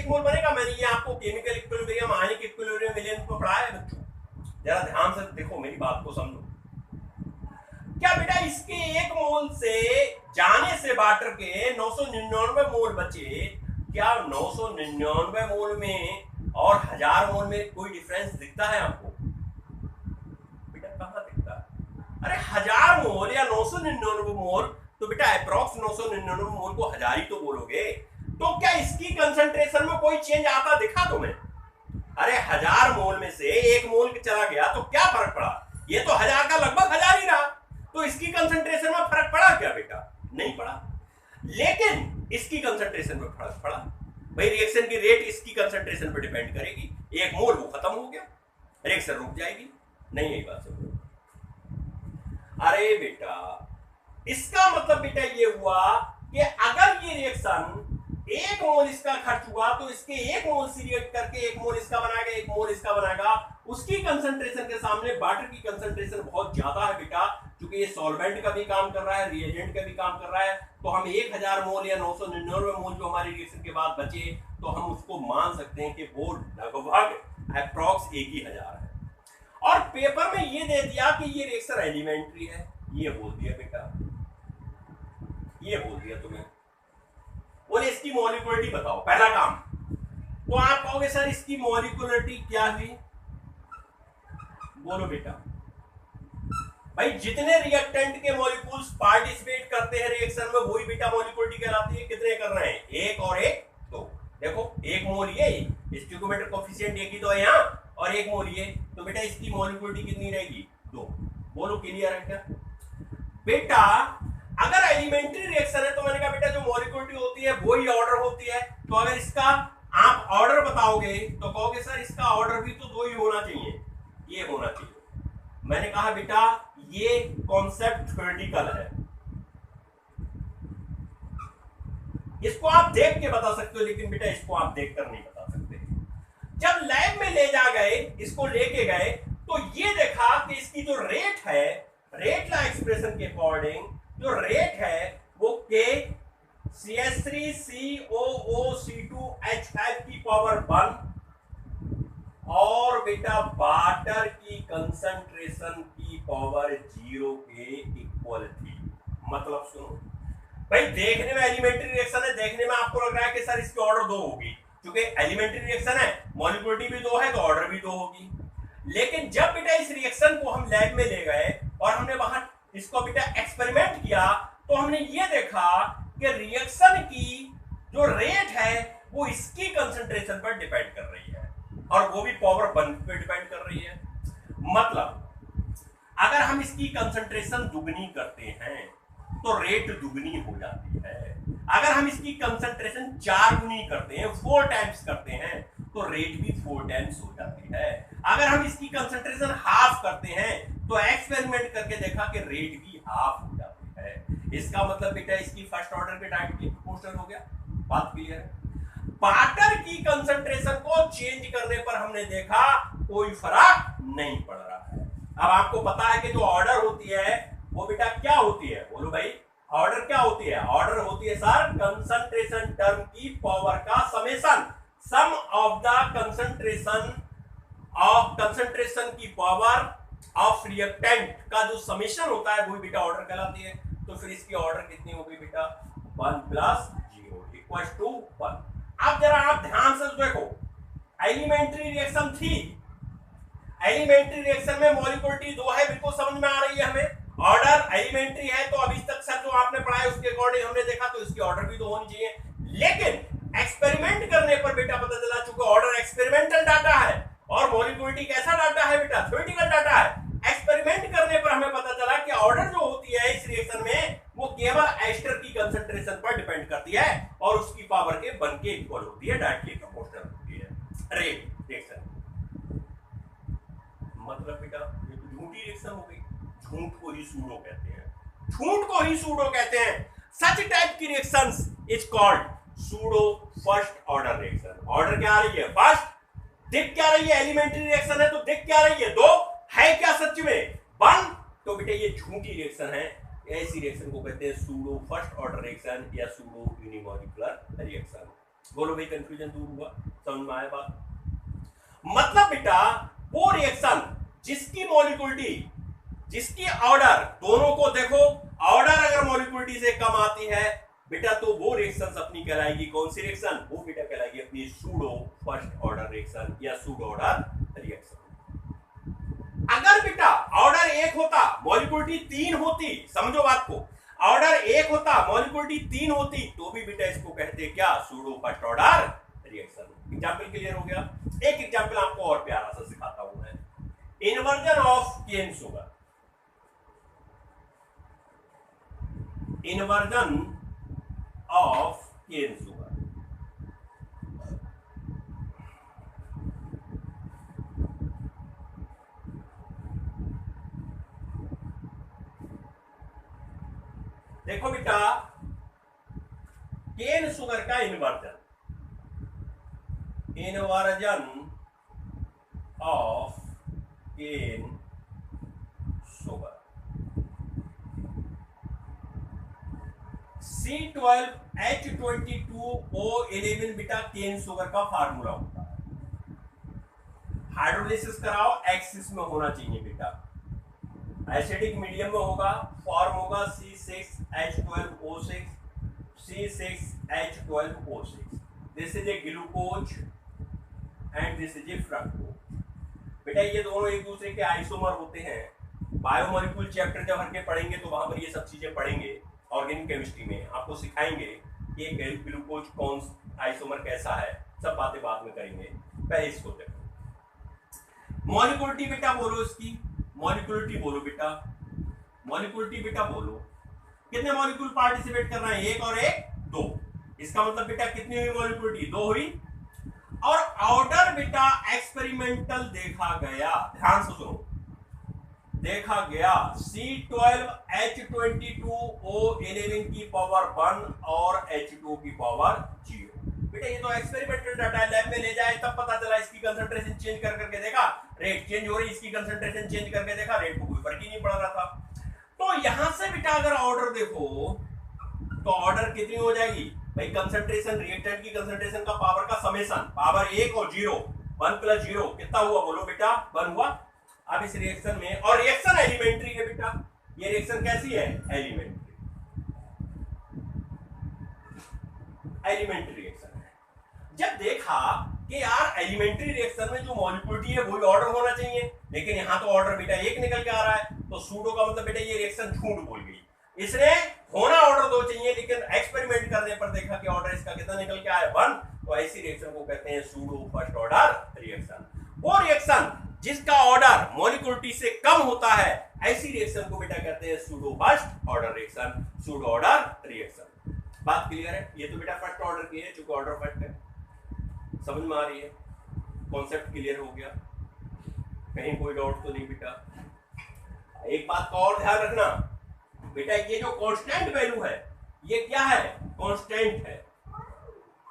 मोल बनेगा। मैंने ये आपको chemical equilibrium, ionic equilibrium Williams में पढ़ाया है बच्चों, जरा ध्यान से देखो मेरी बात को समझो। क्या बेटा इसके 1 मोल से जाने से वाटर के 999 मोल बचे? क्या 999 मोल में और 1000 मोल में कोई डिफरेंस दिखता है आपको? बेटा कहां दिखता है? अरे 1000 मोल या 999 मोल तो बेटा अप्रॉक्स 999 मोल को 1000 ही तो बोलोगे। तो क्या इसकी कंसंट्रेशन में कोई चेंज आता दिखा तुम्हें? अरे 1000 मोल में से 1 मोल चला गया तो क्या फर्क पड़ा? ये तो 1000 का लगभग 1000 ही रहा, तो इसकी कंसंट्रेशन में फर्क पड़ा क्या बेटा? नहीं पड़ा। लेकिन इसकी कंसंट्रेशन में फर्क पड़ा भाई। रिएक्शन की रेट इसकी कंसंट्रेशन पर डिपेंड करेगी। 1 मोल वो खत्म हो गया, रिएक्शन रुक जाएगी। नहीं यही बात समझो। अरे बेटा इसका मतलब बेटा ये हुआ कि अगर ये रिएक्शन 1 मोल इसका खर्च हुआ तो इसके 1 मोल से रिएक्ट करके 1 मोल इसका बनाएगा, 1 मोल इसका बनाएगा। उसकी कंसंट्रेशन के सामने वाटर की कंसंट्रेशन बहुत ज्यादा है बेटा, क्योंकि ये सॉल्वेंट का भी काम कर रहा है, रिएजेंट का भी काम कर रहा है। तो हम 1000 मोल या 999 मोल जो हमारे रिएक्शन के बाद बचे, तो हम उसको मान सकते हैं कि वो लगभग अप्रॉक्स 1000 है। और पेपर में ये दे दिया कि ये रिएक्शन एलिमेंट्री है, ये बोल दिया बेटा, ये बोल दिया तुम्हें। बोले इसकी मॉलिक्युलरिटी बताओ, पहला काम। तो आप कहोगे सर इसकी मॉलिक्युलरिटी क्या हुई? बोलो बेटा भाई जितने रिएक्टेंट के मॉलिक्यूल्स पार्टिसिपेट करते हैं रिएक्शन में वही बेटा मॉलिक्युलरिटी कहलाती है। कितने कर रहे हैं? 1 और 1 2। देखो 1 मोल ये, स्टोइकोमेट्रिक कोएफिशिएंट 1 ही तो है यहाँ, और 1 मोल ये, तो बेटा इसकी मॉलिक्युलरिटी कितनी रहेगी? 2। बोलो क्लियर है क्या बेटा? अगर एलिमेंट्री रिएक्शन है तो मैंने कहा बेटा जो मॉलिक्युलरिटी होती है वही ऑर्डर होती है। तो अगर इसका आप ऑर्डर बताओगे तो कहोगे सर इसका ऑर्डर भी तो 2 ही होना चाहिए, ये होना चाहिए। मैंने कहा बेटा ये कॉन्सेप्ट थ्योरेटिकल है, इसको आप देख के बता सकते हो, लेकिन बेटा इसको आप देखकर नहीं बता सकते। जब लैब में ले जा गए, इसको लेके गए, तो ये देखा कि इसकी जो रेट है, रेट ला एक्सप्रेशन के अकॉर्डिंग जो रेट है वो K CH3COOC2H5 की पावर 1 और बेटा वाटर की कंसंट्रेशन की पावर 0 के इक्वल थी। मतलब सुनो भाई, देखने में एलिमेंट्री रिएक्शन है, देखने में आपको लग रहा है कि सर इसकी ऑर्डर 2 होगी, क्योंकि एलिमेंट्री रिएक्शन है, मॉलिक्युलरिटी भी 2 है तो ऑर्डर भी 2 होगी। लेकिन जब बेटा इस रिएक्शन को हम लैब में ले गए और हमने वहां इसको बेटा एक्सपेरिमेंट किया, तो हमने ये देखा कि रिएक्शन की जो रेट है वो इसकी कंसंट्रेशन पर डिपेंड कर रही है, और वो भी पावर 1 पे डिपेंड कर रही है। मतलब अगर हम इसकी कंसंट्रेशन दुगनी करते हैं तो रेट दुगनी हो जाती है। अगर हम इसकी कंसंट्रेशन 4 गुनी करते हैं, 4 टाइम्स करते हैं, तो रेट भी 4 टाइम्स हो जाती है। अगर हम इसकी कंसंट्रेशन हाफ करते हैं तो एक्सपेरिमेंट करके देखा कि रेट भी हाफ हो जाती है। इसका मतलब बेटा इसकी फर्स्ट ऑर्डर के डायरेक्टली प्रोपोर्शनल हो गया। बात क्लियर है? वाटर की कंसंट्रेशन को चेंज करने पर हमने देखा कोई फर्क नहीं पड़ रहा है। अब आपको पता है कि जो ऑर्डर होती है वो बेटा क्या होती है? बोलो भाई, ऑर्डर क्या होती है? ऑर्डर होती है सर कंसंट्रेशन टर्म की पावर का summation, sum of the concentration की पावर ऑफ रिएक्टेंट का जो समेशन होता है वो बेटा ऑर्डर कहलाती है। तो फिर इसकी ऑर्डर कितनी होगी बेटा? 1 + 0 = 1। अब जरा आप ध्यान से देखो, एलिमेंट्री रिएक्शन थी, एलिमेंट्री रिएक्शन में मॉलिक्यूलिटी 2 है, बिल्कुल समझ में आ रही है हमें। ऑर्डर एलिमेंट्री है तो अभी तक सर जो आपने पढ़ा है उसके अकॉर्डिंग हमने देखा तो इसकी ऑर्डर भी 2 होनी चाहिए। लेकिन एक्सपेरिमेंट करने पर बेटा पता चला चूंकि ऑर्डर एक्सपेरिमेंटल डाटा है और मॉलिक्यूलिटी कैसा डाटा है बेटा? थ्योरेटिकल डाटा है। एक्सपेरिमेंट करने पर हमें पता चला कि ऑर्डर जो होती है इस रिएक्शन में वो केवल एस्टर की कंसंट्रेशन पर डिपेंड करती है और उसकी पावर के 1 के इक्वल होती है, डायरेक्टली प्रोपोर्शनल होती है रेट रिएक्शन। मतलब बेटा ये तो झूठी रिएक्शन हो गई। झूठ को ही सूडो कहते हैं, झूठ को ही सूडो कहते हैं। सच टाइप की reactions is called pseudo first order reaction. Order क्या आ रही है? फर्स्ट। दिख क्या रही है? एलिमेंट्री रिएक्शन है तो दिख क्या रही है? 2 है क्या सच में? 1। तो बेटा ये झूठी रिएक्शन है। ऐसी रिएक्शन को कहते हैं सूडो फर्स्ट ऑर्डर रिएक्शन या सूडो यूनिमॉलिक्यूलर रिएक्शन। बोलो भाई कंफ्यूजन दूर हुआ? समझ में आया बात? मतलब बेटा वो रिएक्शन जिसकी मॉलिक्यूलिटी, जिसकी ऑर्डर, दोनों को देखो, ऑर्डर अगर मॉलिक्यूलिटी से कम आती है बेटा तो वो रिएक्शन अपनी कहलाएगी कौन सी रिएक्शन? वो बेटा कहलाएगी अपनी सूडो फर्स्ट ऑर्डर रिएक्शन या सूडो ऑर्डर रिएक्शन। अगर बेटा ऑर्डर 1 होता, मॉलिक्यूलिटी 3 होती, समझो बात को, ऑर्डर 1 होता, मॉलिक्यूलिटी 3 होती तो भी बेटा इसको कहते क्या? Pseudo first order reaction. Example clear हो गया? एक एग्जांपल आपको और प्यारा सा सिखाता हूं मैं। Inversion of cane sugar, inversion of cane sugar. देखो बेटा केन शुगर का inversion, inversion of cane sugar, C12H22O11 बेटा केन शुगर का फार्मूला होता है। हाइड्रोलिसिस कराओ, एक्सिस में होना चाहिए बेटा, एसिडिक मीडियम में होगा, फॉर्म होगा C6H12O6, C6H12O6। This is a glucose and this is a fructose. बेटा ये दोनों एक दूसरे के आइसोमर होते हैं। बायोमोलिक्यूल चैप्टर जब हर के पढ़ेंगे तो वहां पर ये सब चीजें पढ़ेंगे। ऑर्गेनिक केमिस्ट्री में आपको सिखाएंगे कि ग्लूकोज कौन आइसोमर कैसा है, सब बातें बाद में करेंगे। पहले इसको देखो। मॉलिक्यूलिटी बेटा बोलो, इसकी मॉलिक्यूलिटी बोलो बेटा, मॉलिक्यूलिटी बेटा बोलो। कितने मॉलिक्यूल पार्टिसिपेट कर रहे हैं? 1 और 1 2। इसका मतलब बेटा कितनी हुई मॉलिक्यूलिटी? 2 हुई। और ऑर्डर बेटा एक्सपेरिमेंटल देखा गया, ध्यान से सुनो, देखा गया C12H22O11 की पावर 1 और H2 की पावर 0। बेटा ये तो एक्सपेरिमेंटल डाटा है, लैब में ले जाए तब पता चला। इसकी कंसंट्रेशन चेंज कर करके देखा, रेट चेंज हो रही, इसकी कंसंट्रेशन चेंज करके देखा, रेट को कोई फर्क ही नहीं पड़ रहा था। तो यहां से बेटा अगर ऑर्डर देखो तो ऑर्डर कितनी हो जाएगी भाई? कंसंट्रेशन, रिएक्टेंट की कंसंट्रेशन का पावर का समेशन, पावर 1 और 0, 1 + 0 कितना हुआ? बोलो बेटा 1 हुआ। अब इस रिएक्शन में, और रिएक्शन एलिमेंट्री है बेटा, ये रिएक्शन कैसी है? एलिमेंट्री, एलिमेंट्री रिएक्शन है। जब देखा कि यार एलिमेंट्री रिएक्शन में जो मॉलिक्यूलिटी है वही ऑर्डर होना चाहिए, लेकिन यहां तो ऑर्डर बेटा 1 निकल के आ रहा है, तो सूडो का मतलब बेटा ये रिएक्शन झूठ बोल गई। इसने होना ऑर्डर 2 चाहिए, लेकिन एक्सपेरिमेंट करने पर देखा कि ऑर्डर इसका कितना निकल के आया? 1। तो ऐसी रिएक्शन को कहते हैं सूडो फर्स्ट ऑर्डर रिएक्शन। वो रिएक्शन जिसका ऑर्डर मॉलिक्यूलिटी से कम होता है, ऐसी रिएक्शन को बेटा कहते हैं pseudo first order reaction, pseudo order reaction. बात क्लियर है? ये तो बेटा फर्स्ट ऑर्डर की है, चूंकि ऑर्डर फर्स्ट है। समझ में आ रही है? कॉन्सेप्ट क्लियर हो गया? कहीं कोई डाउट तो नहीं बेटा? एक बात का और ध्यान रखना बेटा, ये जो कांस्टेंट वैल्यू है ये क्या है? कांस्टेंट है।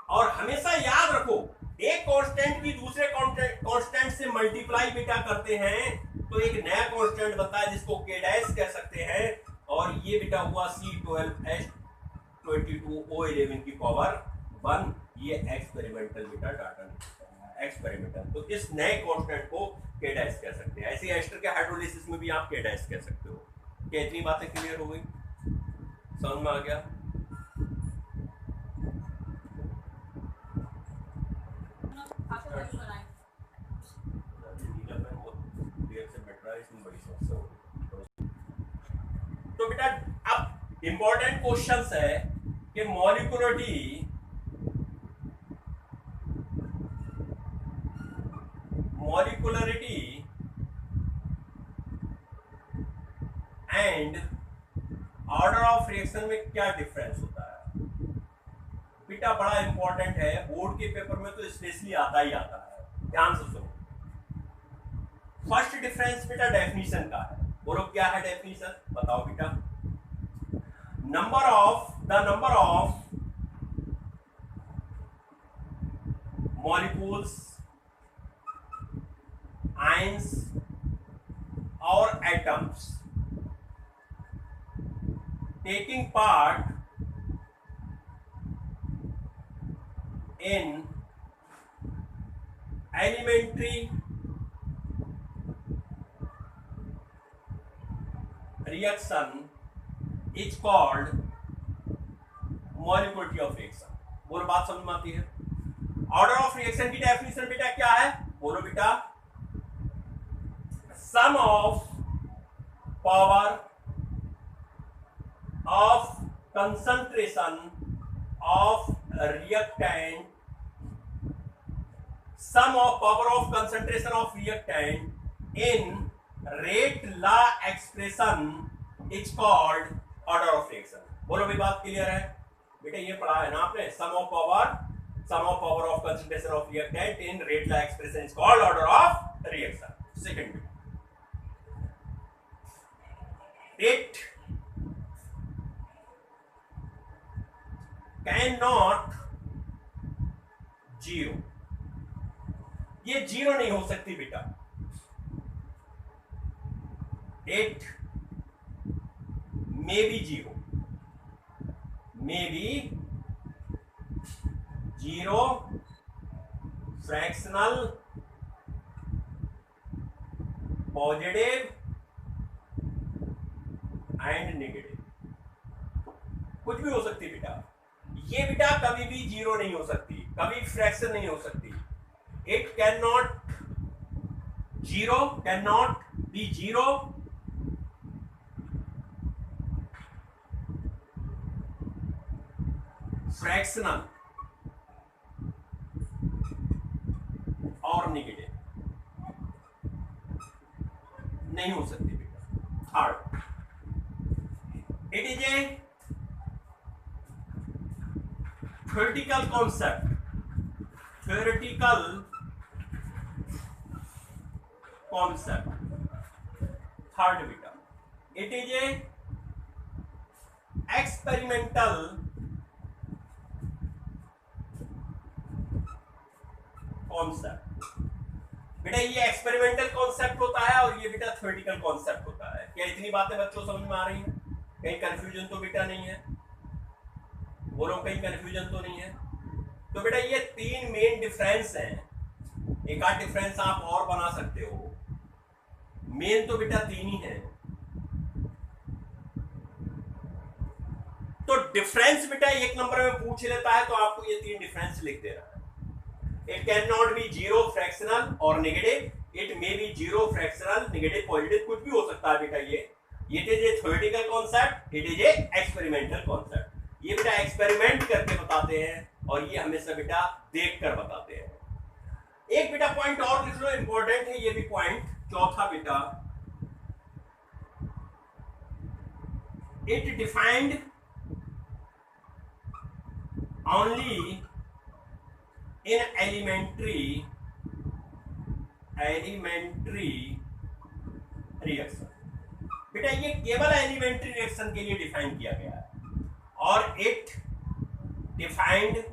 और हमेशा याद रखो, एक कांस्टेंट की दूसरे कांस्टेंट से मल्टीप्लाई बेटा करते हैं तो एक नया कांस्टेंट बनता है जिसको k डैश कह सकते हैं। और ये बेटा हुआ C12H22O11 की पावर 1। ये एक्सपेरिमेंटल बेटा डाटा एक्सपेरिमेंटल, तो इस नए कांस्टेंट को k डैश कह सकते हैं। ऐसे एस्टर के हाइड्रोलिसिस में भी आप k डैश कह सकते हो। क्या इतनी बातें क्लियर हो गई? समझ में आ गया? तो बेटा अब इंपॉर्टेंट क्वेश्चंस है कि molecularity and order of reaction में क्या डिफरेंस होता है बेटा? बड़ा इंपॉर्टेंट है, बोर्ड के पेपर में तो स्पेशली आता ही आता है। ध्यान से सुनो। फर्स्ट डिफरेंस बेटा डेफिनेशन का है। बोलो क्या है डेफिनेशन? बताओ बेटा। नंबर ऑफ मॉलिक्यूल्स, आयंस और atoms taking part in elementary reaction is called molecularity of reaction। बोलो बात समझ में आती है? ऑर्डर ऑफ रिएक्शन की डेफिनेशन बेटा क्या है? बोलो बेटा। Sum of power of concentration of reactant, sum of power of concentration of reactant in rate law expression is called order of reaction। बोलो भाई बात क्लियर है? बेटा ये पढ़ा है ना आपने, sum of power of concentration of reactant in rate law expression is called order of reaction। Second, it cannot zero, ये जीरो नहीं हो सकती बेटा। It may be zero, fractional, positive and negative, कुछ भी हो सकती बेटा। ये बेटा कभी भी जीरो नहीं हो सकती, कभी फ्रैक्शन नहीं हो सकती। It can not be zero, fractional और नेगेटिव नहीं हो सकती बेटा। Third, it is A theoretical concept, third beta, it is a experimental concept। बेटा ये एक्सपेरिमेंटल कॉन्सेप्ट होता है और ये बेटा थ्योरेटिकल कॉन्सेप्ट होता है। क्या इतनी बातें बच्चों समझ में आ रही हैं? कहीं कंफ्यूजन तो बेटा नहीं है? बोलो कहीं कंफ्यूजन तो नहीं है? तो बेटा ये तीन मेन डिफरेंस हैं। एक आध डिफरेंस आप और बना सकते हो, मेन तो बेटा तीन ही है। तो डिफरेंस बेटा एक नंबर में पूछ लेता है तो आपको ये तीन डिफरेंस लिख देना है। It can not be zero, fractional और negative, it may be zero, fractional, negative, positive, कुछ भी हो सकता है बेटा। ये it is a theoretical concept, it is a experimental concept. ये बेटा एक्सपेरिमेंट करके बताते हैं और ये हमेशा बेटा देख कर बताते हैं। एक बेटा पॉइंट और लिख लो, इंपॉर्टेंट है ये भी पॉइंट, चौथा बेटा। It defined only in elementary elementary reaction. बेटा ये केवल एलिमेंट्री रिएक्शन के लिए डिफाइन किया गया है और it defined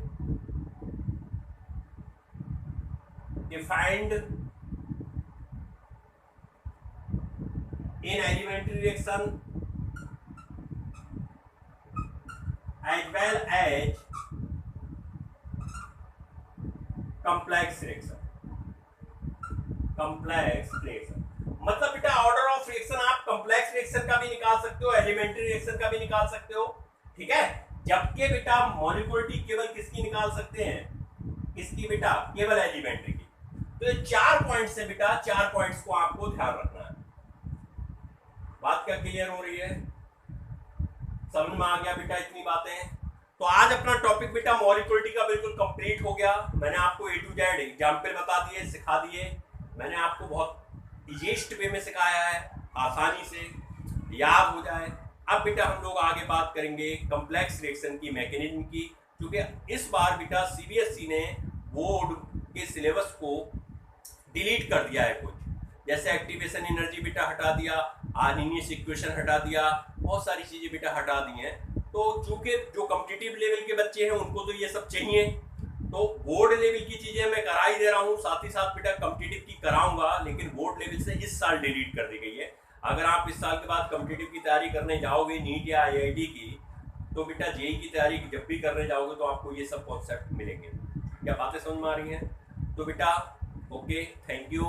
in elementary reaction as well as complex reaction। मतलब बेटा ऑर्डर ऑफ रिएक्शन आप कॉम्प्लेक्स रिएक्शन का भी निकाल सकते हो, एलिमेंट्री रिएक्शन का भी निकाल सकते हो, ठीक है। जबकि बेटा मॉलिक्युलरिटी केवल किसकी निकाल सकते हैं, किसकी बेटा, केवल एलिमेंट्री की। तो ये 4 पॉइंट्स है बेटा, 4 पॉइंट्स को आपको ध्यान रखना है। बात क्या क्लियर हो रही है, समझ में आ गया बेटा इतनी बातें। तो आज अपना टॉपिक बेटा मॉलिक्युलरिटी का बिल्कुल कंप्लीट हो गया। मैंने आपको A to Z एग्जाम्पल बता दिए, सिखा दिए। मैंने आपको बहुत इजीएस्ट वे में सिखाया है, आसानी से याद हो जाए। अब बेटा हम लोग आगे बात करेंगे कॉम्प्लेक्स रिएक्शन की मैकेनिज्म की, क्योंकि इस बार बेटा CBSE ने बोर्ड के सिलेबस को डिलीट कर दिया है कुछ, जैसे एक्टिवेशन एनर्जी बेटा हटा दिया, आर्निनियस इक्वेशन हटा दिया, बहुत सारी चीजें बेटा हटा दी हैं। तो चूंकि जो कॉम्पिटिटिव लेवल के बच्चे हैं उनको तो ये सब चाहिए, तो बोर्ड लेवल की चीजें मैं करा ही दे रहा हूँ, साथ ही साथ बेटा कॉम्पिटिटिव की कराऊंगा, लेकिन बोर्ड लेवल से इस साल डिलीट कर दी गई है। अगर आप इस साल के बाद कॉम्पिटिटिव की तैयारी करने जाओगे, नीट या IIT की, तो बेटा JEE की तैयारी जब भी करने जाओगे तो आपको ये सब कॉन्सेप्ट मिलेंगे। क्या बातें समझ में आ रही हैं? तो बेटा ओके, थैंक यू।